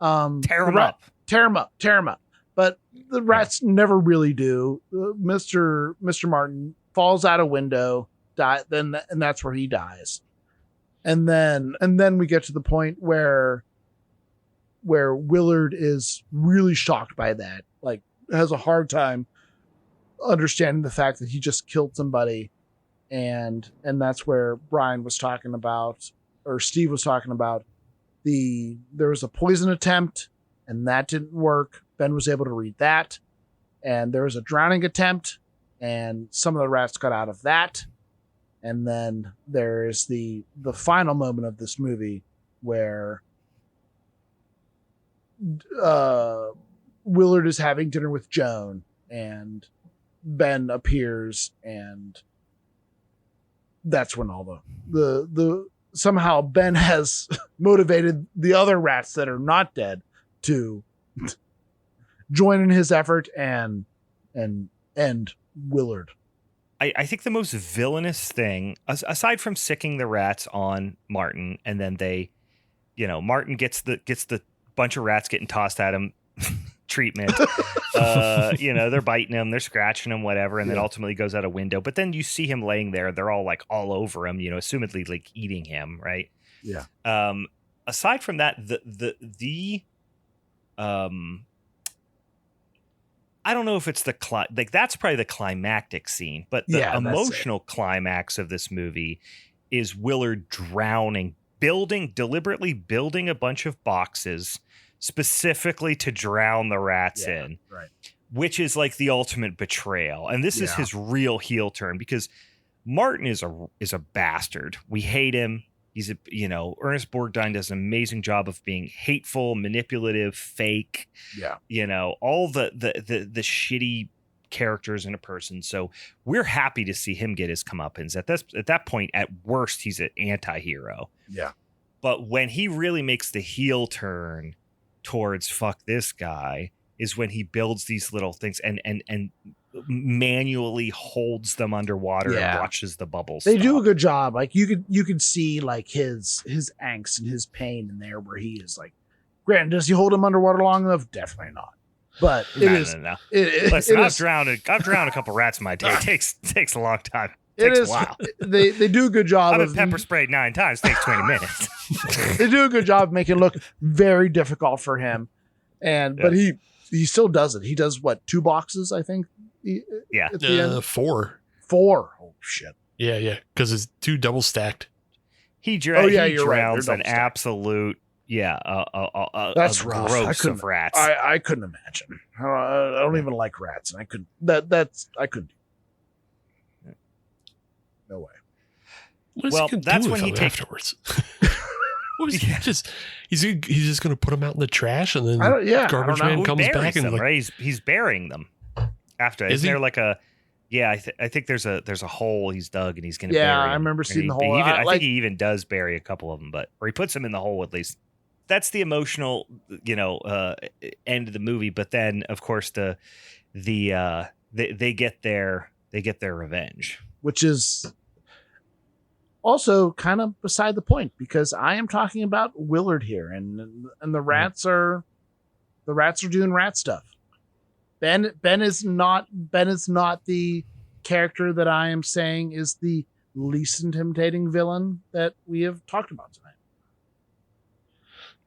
Tear him up. tear him up. But the rats never really do. Mr. Martin falls out a window, and that's where he dies. And then we get to the point where Willard is really shocked by that, like has a hard time understanding the fact that he just killed somebody. And that's where Brian was talking about, or Steve was talking about, there was a poison attempt and that didn't work. Ben was able to read that. And there was a drowning attempt and some of the rats got out of that. And then there is the final moment of this movie where Willard is having dinner with Joan and Ben appears, and that's when all the somehow Ben has motivated the other rats that are not dead to join in his effort and end Willard. I think the most villainous thing, aside from sicking the rats on Martin, and then Martin gets the bunch of rats getting tossed at him treatment. They're biting him, they're scratching him, whatever, and then ultimately goes out a window. But then you see him laying there, they're all like all over him, assumedly like eating him, right? Yeah. Aside from that, I don't know if it's that's probably the climactic scene, but the emotional climax of this movie is Willard drowning, deliberately building a bunch of boxes specifically to drown the rats in, right? Which is like the ultimate betrayal. And this is his real heel turn, because Martin is a bastard. We hate him. He's Ernest Borgnine does an amazing job of being hateful, manipulative, fake. Yeah. All the shitty characters in a person. So we're happy to see him get his comeuppance. At that point, at worst, he's an anti-hero. Yeah. But when he really makes the heel turn towards fuck this guy is when he builds these little things and manually holds them underwater and watches the bubbles. They do a good job. Like you could see like his angst and his pain in there, where he is like, Grant, does he hold him underwater long enough? Definitely not. But no. Listen, I've drowned a couple rats in my day. It takes a long time. It takes a while. They do a good job. I've been pepper sprayed 9 times. Takes 20 minutes. They do a good job of making it look very difficult for him, but he still does it. He does what, 2 boxes, I think. At the end? 4. 4. Oh shit. Yeah. Because it's 2 double stacked. He drowns an absolute. That's rough. Gross of rats. I couldn't imagine. I don't even like rats, and I couldn't. I couldn't. No way. That's when he takes afterwards. He's just going to put them out in the trash, and then garbage man comes back and he's burying them after. Isn't there like a? Yeah, I think there's a hole he's dug and he's going to bury them. I remember seeing the hole. I think he even does bury a couple of them, or he puts them in the hole at least. That's the emotional, end of the movie. But then, of course, they get their revenge, which is also kind of beside the point, because I am talking about Willard here, and the rats are doing rat stuff. Ben is not the character that I am saying is the least intimidating villain that we have talked about tonight.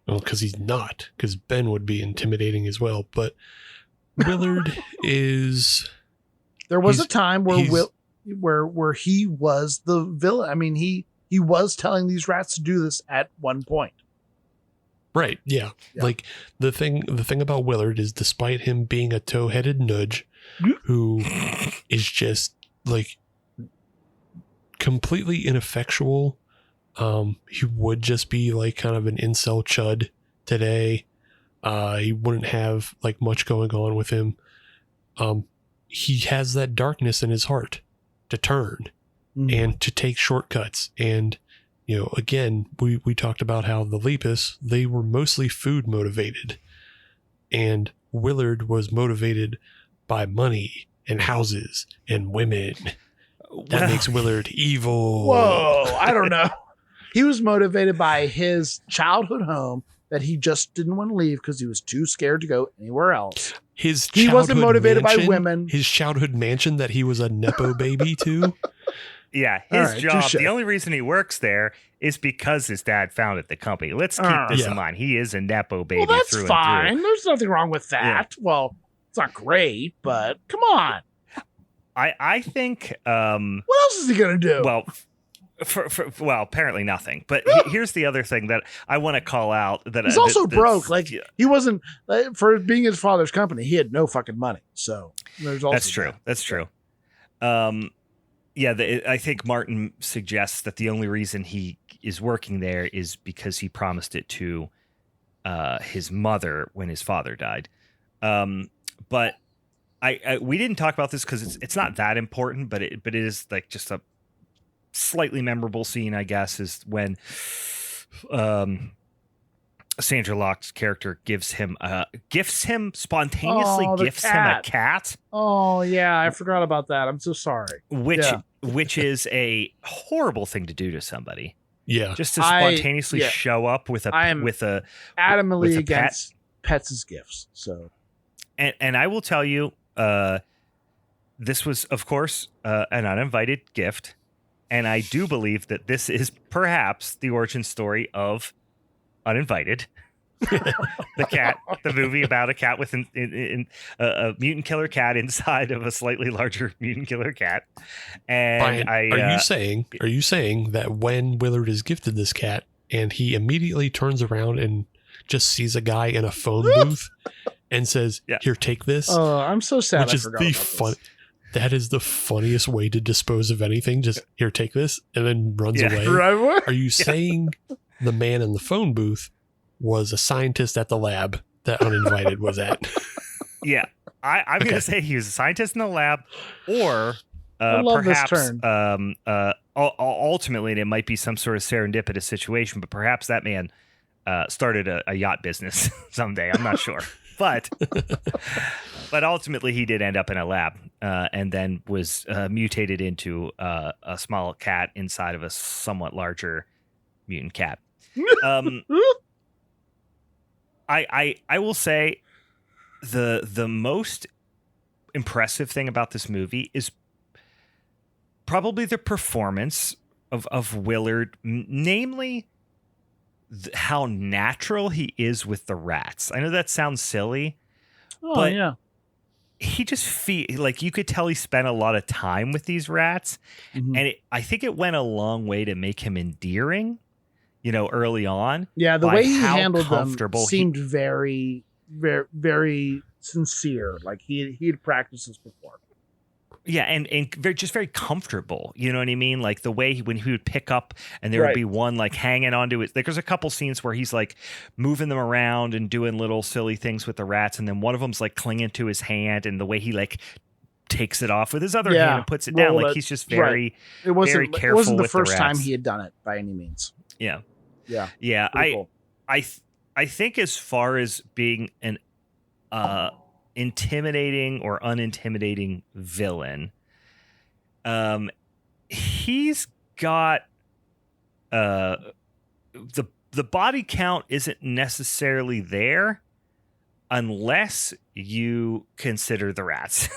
Well, because he's not, because Ben would be intimidating as well. But Willard is. There was a time where he was the villain. I mean, he was telling these rats to do this at one point. Right. Yeah. Like the thing about Willard is, despite him being a tow-headed nudge who is just like completely ineffectual, he would just be like kind of an incel chud today. He wouldn't have like much going on with him. He has that darkness in his heart to turn and to take shortcuts. And, again, we talked about how the Lepus, they were mostly food motivated, and Willard was motivated by money and houses and women. That makes Willard evil. Whoa, I don't know. He was motivated by his childhood home that he just didn't want to leave because he was too scared to go anywhere else. He wasn't motivated by women. His childhood mansion that he was a Nepo baby to. Yeah, his job, the only reason he works there is because his dad founded the company. Let's keep this in mind. He is a Nepo baby. Well, that's through fine. And through. There's nothing wrong with that. Yeah. Well, it's not great, but come on. I think... what else is he going to do? Well... well, apparently nothing. But here's the other thing that I want to call out. That he's also broke. Like he wasn't for being his father's company. He had no fucking money. So there's also That's true. I think Martin suggests that the only reason he is working there is because he promised it to his mother when his father died. But we didn't talk about this because it's not that important. But it is like just a slightly memorable scene, I guess, is when Sandra Locke's character gifts him a cat. Oh yeah, I forgot about that. I'm so sorry. Which is a horrible thing to do to somebody. Yeah, just to spontaneously show up with a adamantly against pets as gifts. So, and I will tell you, this was of course an uninvited gift. And I do believe that this is perhaps the origin story of Uninvited, the cat, the movie about a cat with a mutant killer cat inside of a slightly larger mutant killer cat. And Brian, are you saying that when Willard is gifted this cat and he immediately turns around and just sees a guy in a phone booth and says, "Here, take this"? Oh, I'm so sad. Which is the fun. That is the funniest way to dispose of anything. Just, "Here, take this," and then runs away. Right. Are you saying the man in the phone booth was a scientist at the lab that Uninvited was at? Yeah. I'm going to say he was a scientist in the lab, or perhaps ultimately it might be some sort of serendipitous situation, but perhaps that man started a yacht business someday. I'm not sure. but ultimately he did end up in a lab and then was mutated into a small cat inside of a somewhat larger mutant cat. I will say the most impressive thing about this movie is probably the performance of Willard, namely how natural he is with the rats. I know that sounds silly, but yeah, he just like you could tell he spent a lot of time with these rats, and I think it went a long way to make him endearing, early on. Yeah, the way he handled them comfortable seemed very, very, very sincere. Like he had practiced this before. Yeah, and just very comfortable. You know what I mean? Like the way when he would pick up and there would be one like hanging onto it. Like there's a couple scenes where he's like moving them around and doing little silly things with the rats, and then one of them's like clinging to his hand, and the way he like takes it off with his other hand and puts it down. Like he's just very, very careful. It wasn't the with first the time rats. he had done it by any means. Yeah. Yeah. Cool. I think as far as being an intimidating or unintimidating villain, he's got the body count isn't necessarily there unless you consider the rats.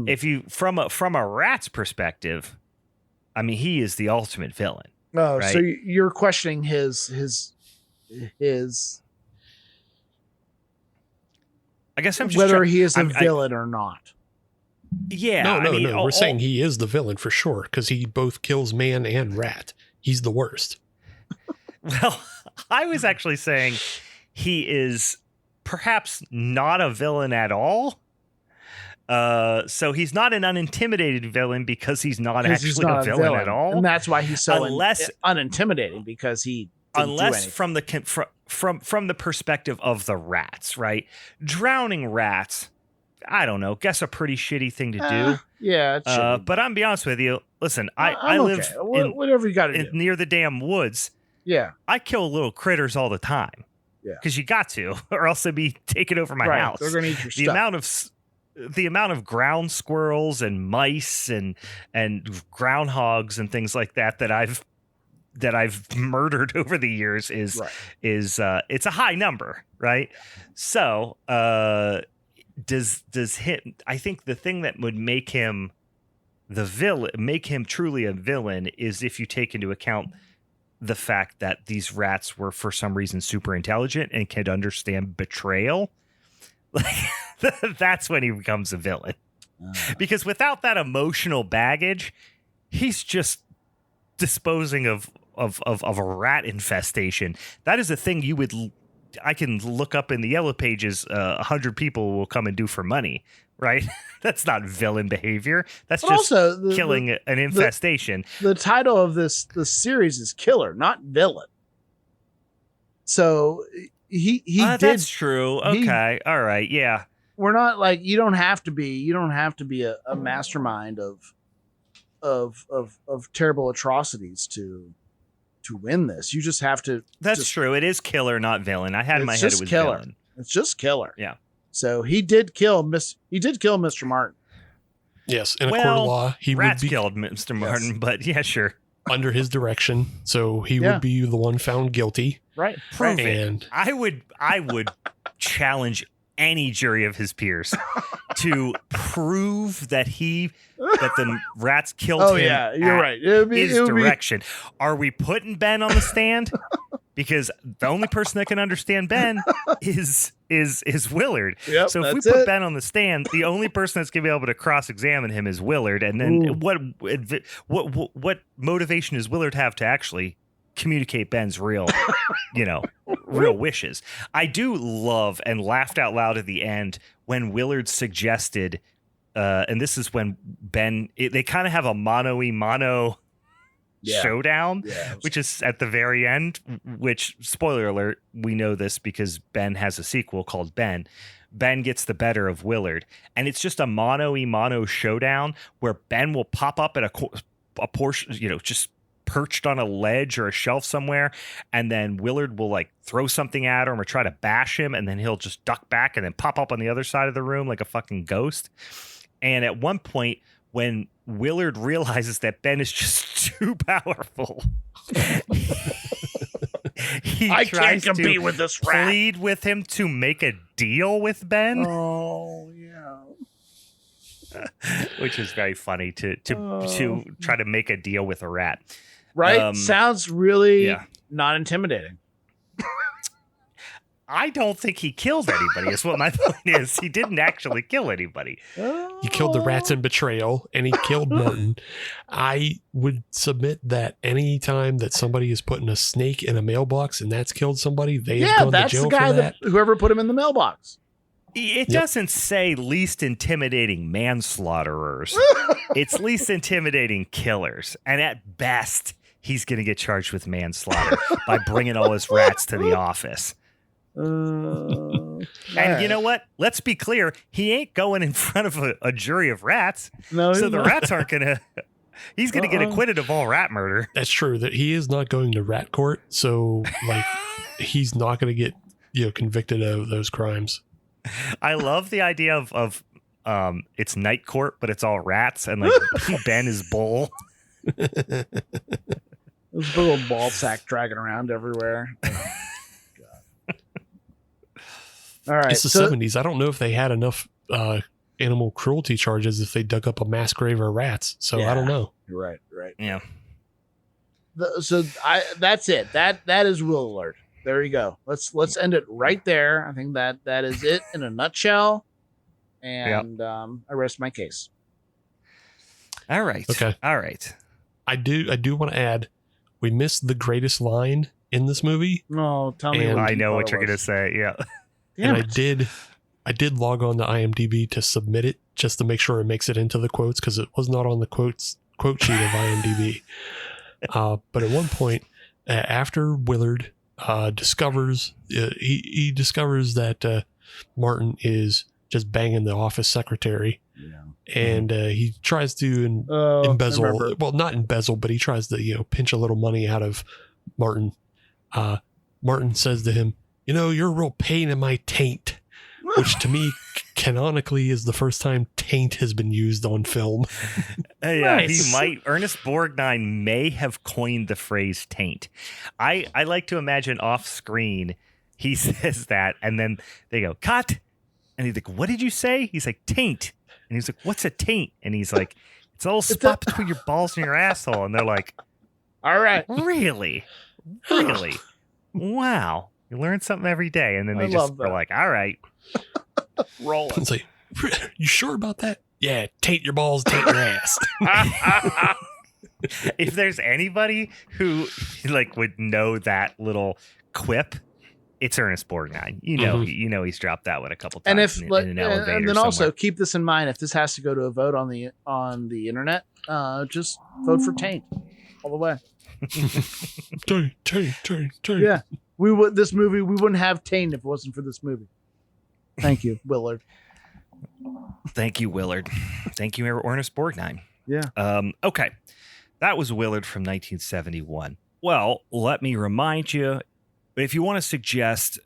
If you from a rat's perspective, I mean, he is the ultimate villain. Oh, right? So you're questioning his I guess I'm just whether he is a villain or not. Yeah. No. We're saying he is the villain for sure because he both kills man and rat. He's the worst. Well, I was actually saying he is perhaps not a villain at all. So he's not an unintimidated villain because he's not actually a villain at all. And that's why he's so unintimidating, because he unless from the perspective of the rats, right? Drowning rats, I don't know, guess a pretty shitty thing to do. Yeah, it's but I'm be honest with you. Listen, I live whatever you got to do near the damn woods. Yeah, I kill little critters all the time. Yeah, because you got to, or else they'd be taking over my house. They're gonna eat your stuff. The amount of ground squirrels and mice and groundhogs and things like that I've murdered over the years is it's a high number, right? So does him? I think the thing that would make him truly a villain is if you take into account the fact that these rats were for some reason super intelligent and could understand betrayal. Like that's when he becomes a villain. Because without that emotional baggage, he's just disposing of a rat infestation. That is a thing I can look up in the yellow pages. 100 people will come and do for money, right? That's not villain behavior. That's just killing an infestation. The title of this series is Killer, not Villain. So he did. That's true. Okay. All right. Yeah. We're not like you don't have to be a mastermind of terrible atrocities to win this. You just have to. That's true. It is killer, not villain. I had in my head it was killer. Villain. It's just killer. Yeah. So he did kill Mr. Martin. Yes, in a court of law, he would be killed Mr. Martin, but yeah, sure. Under his direction, so he would be the one found guilty. Right. Prove it. I would challenge any jury of his peers to prove that the rats killed him. Oh yeah, you're right. His direction. Are we putting Ben on the stand? Because the only person that can understand Ben is Willard. Yep, so if we put Ben on the stand, the only person that's going to be able to cross-examine him is Willard. And then what motivation does Willard have to actually communicate Ben's real wishes? I do love and laughed out loud at the end when Willard suggested, and this is when Ben, they kind of have a mano showdown, which is at the very end, which, spoiler alert, we know this because Ben has a sequel called Ben. Ben gets the better of Willard, and it's just a mano showdown where Ben will pop up at a portion, just perched on a ledge or a shelf somewhere, and then Willard will like throw something at him or try to bash him, and then he'll just duck back and then pop up on the other side of the room like a fucking ghost. And at one point, when Willard realizes that Ben is just too powerful, I can't compete with this rat. Plead with him to make a deal with Ben. Oh yeah, which is very funny to try to make a deal with a rat. Right? Sounds really not intimidating. I don't think he killed anybody, is what my point is. He didn't actually kill anybody. He killed the rats in betrayal, and he killed Martin. I would submit that any time that somebody is putting a snake in a mailbox and that's killed somebody, they have gone to jail the guy for that. Whoever put him in the mailbox. It doesn't say least intimidating manslaughterers. It's least intimidating killers. And at best, he's going to get charged with manslaughter by bringing all his rats to the office. And you know what? Let's be clear. He ain't going in front of a jury of rats. No, so the rats aren't going to... He's going to get acquitted of all rat murder. That's true. That he is not going to rat court. So like he's not going to get convicted of those crimes. I love the idea of it's night court, but it's all rats, and like Ben is bull. This big old ball sack dragging around everywhere. All right. It's the 70s. I don't know if they had enough animal cruelty charges if they dug up a mass grave of rats. So I don't know. Right. Yeah. That's it. That is Willard. There you go. Let's end it right there. I think that is it in a nutshell. And I rest my case. All right. Okay. All right. I do want to add, we missed the greatest line in this movie. No, tell me. I know what you're gonna say. Yeah. And I did log on to IMDb to submit it just to make sure it makes it into the quotes, because it was not on the quote sheet of IMDb. But at one point, after Willard discovers he discovers that Martin is just banging the office secretary, and he tries to embezzle. Well, not embezzle, but he tries to pinch a little money out of Martin. Martin says to him, "You're a real pain in my taint," which to me canonically is the first time taint has been used on film. Yeah, nice. He might. Ernest Borgnine may have coined the phrase taint. I like to imagine off screen he says that, and then they go, cut. And he's like, what did you say? He's like, taint. And he's like, what's a taint? And he's like, it's a little spot between your balls and your asshole. And they're like, all right. Really? Really? Wow. You learn something every day. And then they just are like, all right. Roll it. It's like, you sure about that? Yeah, taint your balls, taint your ass. If there's anybody who would know that little quip, it's Ernest Borgnine. He's dropped that one a couple times in an elevator. And then also keep this in mind: if this has to go to a vote on the internet, just vote for taint all the way. Taint. Yeah, we wouldn't have taint if it wasn't for this movie. Thank you, Willard. Thank you, Willard. Thank you, Ernest Borgnine. Yeah. Okay. That was Willard from 1971. Well, let me remind you, if you want to suggest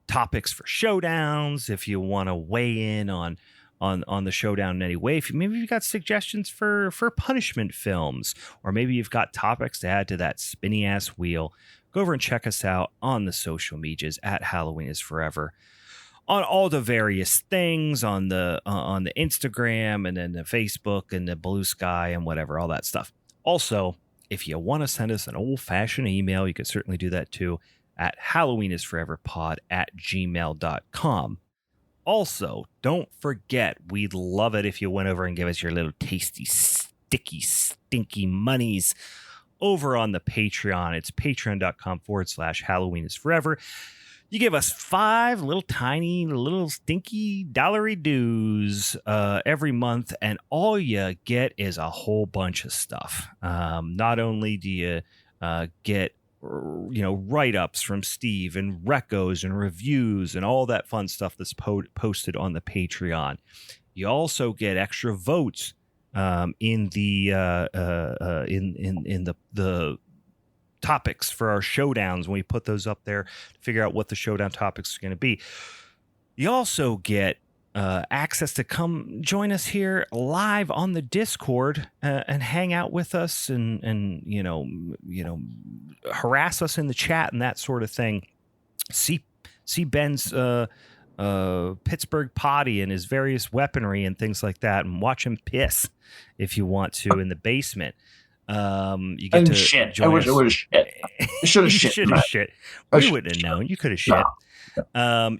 topics for showdowns, if you want to weigh in on the showdown in any way, maybe you've got suggestions for punishment films, or maybe you've got topics to add to that spinny ass wheel, go over and check us out on the social medias at Halloween is Forever. On all the various things on the Instagram and then the Facebook and the Blue Sky and whatever, all that stuff. Also, if you want to send us an old-fashioned email, you can certainly do that too at halloweenisforeverpod@gmail.com. Also, don't forget, we'd love it if you went over and give us your little tasty, sticky, stinky monies over on the Patreon. It's patreon.com/halloweenisforever. You give us 5 little tiny, little stinky dollary dues every month, and all you get is a whole bunch of stuff. Not only do you get write-ups from Steve and recos and reviews and all that fun stuff that's posted on the Patreon, you also get extra votes in the the topics for our showdowns when we put those up there to figure out what the showdown topics are going to be. You also get access to come join us here live on the Discord and hang out with us and you know harass us in the chat and that sort of thing. See Ben's Pittsburgh potty and his various weaponry and things like that, and watch him piss if you want to in the basement. You get to shit. join I wish us. I would have shit. I should have shit. Should have shit. We wouldn't have known. You could have shit.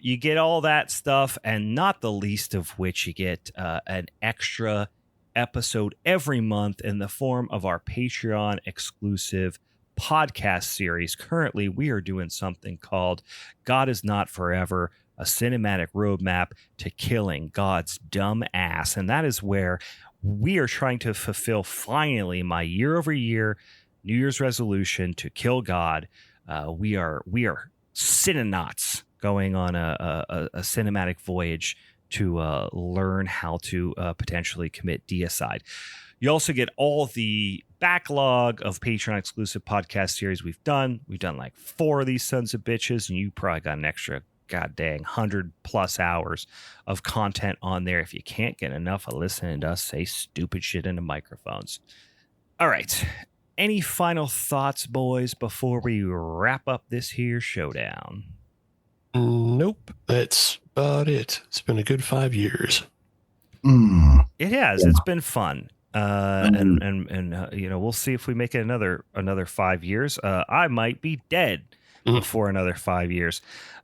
You get all that stuff, and not the least of which you get an extra episode every month in the form of our Patreon exclusive podcast series. Currently, we are doing something called God Is Not Forever, a cinematic roadmap to killing God's dumb ass. And that is where we are trying to fulfill finally my year-over-year New Year's resolution to kill God. We are cinenauts going on a cinematic voyage to learn how to potentially commit deicide. You also get all the backlog of Patreon exclusive podcast series we've done. We've done like 4 of these sons of bitches, and you probably got an extra god dang 100+ hours of content on there if you can't get enough of listening to us say stupid shit into microphones. All right. Any final thoughts, boys, before we wrap up this here showdown? Nope. That's about it. It's been a good 5 years. It has. It's been fun. And you know, we'll see if we make it another 5 years. I might be dead before another 5 years.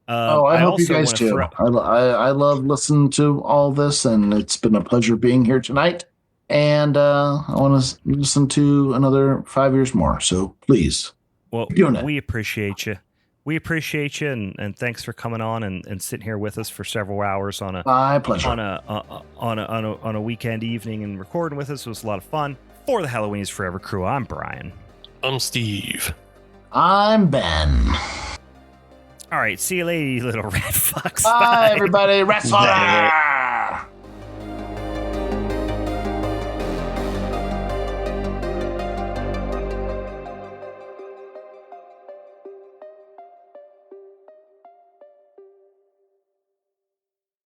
I hope you guys too. I love listening to all this, and it's been a pleasure being here tonight. And I want to listen to another 5 years more. So please, we appreciate you. We appreciate you, and thanks for coming on and sitting here with us for several hours on my pleasure on a weekend evening and recording with us. It was a lot of fun. For the Halloween is Forever crew, I'm Brian. I'm Steve. I'm Ben. All right, see you later, you little rat fucks. Bye, everybody. Rat slaughter.